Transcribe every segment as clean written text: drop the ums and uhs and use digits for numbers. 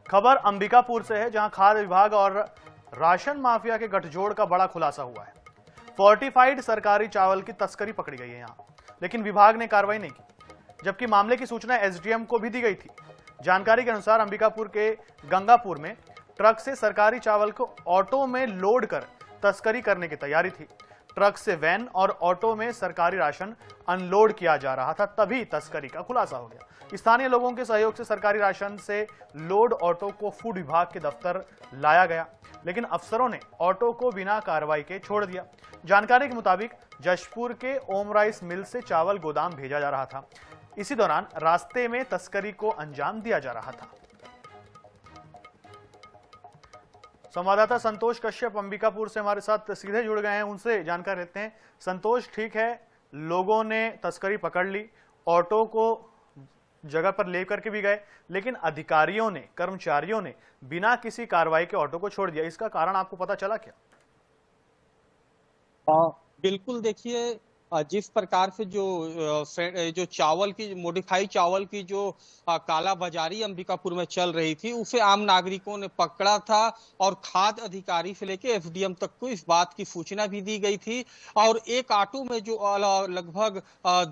खबर अंबिकापुर से है, जहां खाद्य विभाग और राशन माफिया के गठजोड़ का बड़ा खुलासा हुआ है। फोर्टिफाइड सरकारी चावल की तस्करी पकड़ी गई है यहां, लेकिन विभाग ने कार्रवाई नहीं की, जबकि मामले की सूचना एसडीएम को भी दी गई थी। जानकारी के अनुसार अंबिकापुर के गंगापुर में ट्रक से सरकारी चावल को ऑटो में लोड कर तस्करी करने की तैयारी थी। ट्रक से वैन और ऑटो में सरकारी राशन अनलोड किया जा रहा था, तभी तस्करी का खुलासा हो गया। स्थानीय लोगों के सहयोग से सरकारी राशन से लोड ऑटो को फूड विभाग के दफ्तर लाया गया, लेकिन अफसरों ने ऑटो को बिना कार्रवाई के छोड़ दिया। जानकारी के मुताबिक जशपुर के ओम राइस मिल से चावल गोदाम भेजा जा रहा था। इसी दौरान रास्ते में तस्करी को अंजाम दिया जा रहा था। संवाददाता संतोष कश्यप अंबिकापुर से हमारे साथ सीधे जुड़ गए हैं, उनसे जानकारी लेते हैं। संतोष, ठीक है, लोगों ने तस्करी पकड़ ली, ऑटो को जगह पर लेकर के भी गए, लेकिन अधिकारियों ने, कर्मचारियों ने बिना किसी कार्रवाई के ऑटो को छोड़ दिया। इसका कारण आपको पता चला क्या? बिल्कुल, देखिए, जिस प्रकार से जो चावल की मॉडिफाइड चावल की जो काला बाजारी अंबिकापुर में चल रही थी, उसे आम नागरिकों ने पकड़ा था और खाद्य अधिकारी से लेकर एसडीएम तक को इस बात की सूचना भी दी गई थी। और एक ऑटो में जो लगभग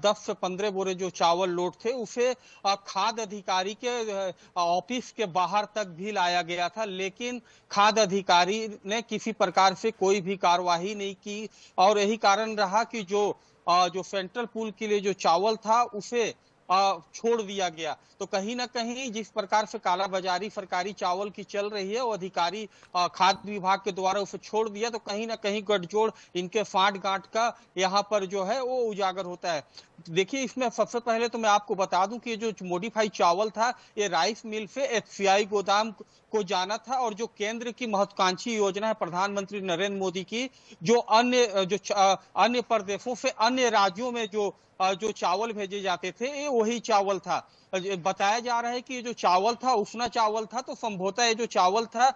10 से 15 बोरे जो चावल लोड थे, उसे खाद्य अधिकारी के ऑफिस के बाहर तक भी लाया गया था, लेकिन खाद्य अधिकारी ने किसी प्रकार से कोई भी कार्यवाही नहीं की। और यही कारण रहा कि जो सेंट्रल पूल के लिए जो चावल था, उसे छोड़ दिया गया। तो कहीं ना कहीं जिस प्रकार से कालाबाजारी सरकारी चावल की चल रही है, वो अधिकारी खाद्य विभाग के द्वारा उसे छोड़ दिया, तो कहीं ना कहीं गठजोड़, इनके फांट गांठ का यहाँ पर जो है वो उजागर होता है। देखिए, इसमें सबसे पहले तो मैं आपको बता दूं कि जो मॉडिफाइड चावल था, ये राइस मिल से एफसीआई गोदाम को जाना था, और जो केंद्र की महत्वाकांक्षी योजना है प्रधानमंत्री नरेंद्र मोदी की, जो अन्य प्रदेशों से अन्य राज्यों में जो चावल भेजे जाते थे, ये वही चावल था। बताया जा रहा है कि ये जो चावल था उसना चावल था, तो संभवतः ये जो चावल था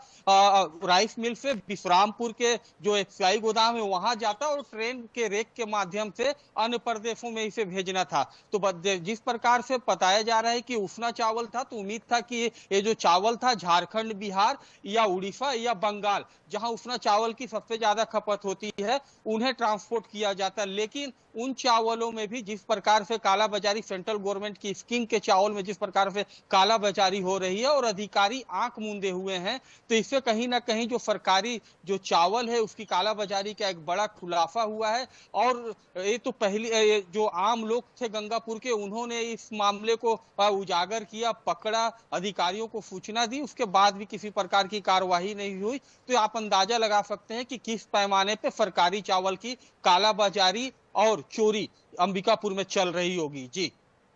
राइस मिल से विश्रामपुर के जो एफसीआई गोदाम है वहां जाता, और ट्रेन के रेक के माध्यम से अन्य प्रदेशों में इसे भेजना था। तो जिस प्रकार से बताया जा रहा है कि उसना चावल था, तो उम्मीद था कि ये जो चावल था झारखंड, बिहार या उड़ीसा या बंगाल, जहां उसना चावल की सबसे ज्यादा खपत होती है, उन्हें ट्रांसपोर्ट किया जाता। लेकिन उन चावलों में भी जिस प्रकार से कालाबाजारी, सेंट्रल गवर्नमेंट की स्कीम के चावल में जिस प्रकार से कालाबाजारी हो रही है और अधिकारी आंख मूंदे हुए हैं, तो इससे कहीं ना कहीं जो सरकारी जो चावल है उसकी कालाबाजारी का एक बड़ा खुलासा हुआ है। और ये तो पहली जो आम लोग थे गंगापुर के, उन्होंने इस मामले को उजागर किया, पकड़ा, अधिकारियों को सूचना दी, उसके बाद भी किसी प्रकार की कार्यवाही नहीं हुई। तो आप अंदाजा लगा सकते हैं कि किस पैमाने पे सरकारी चावल की कालाबाजारी और चोरी अंबिकापुर में चल रही होगी। जी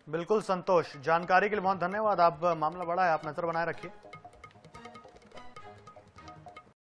बिल्कुल संतोष, जानकारी के लिए बहुत धन्यवाद। आप मामला बड़ा है, आप नजर बनाए रखिए।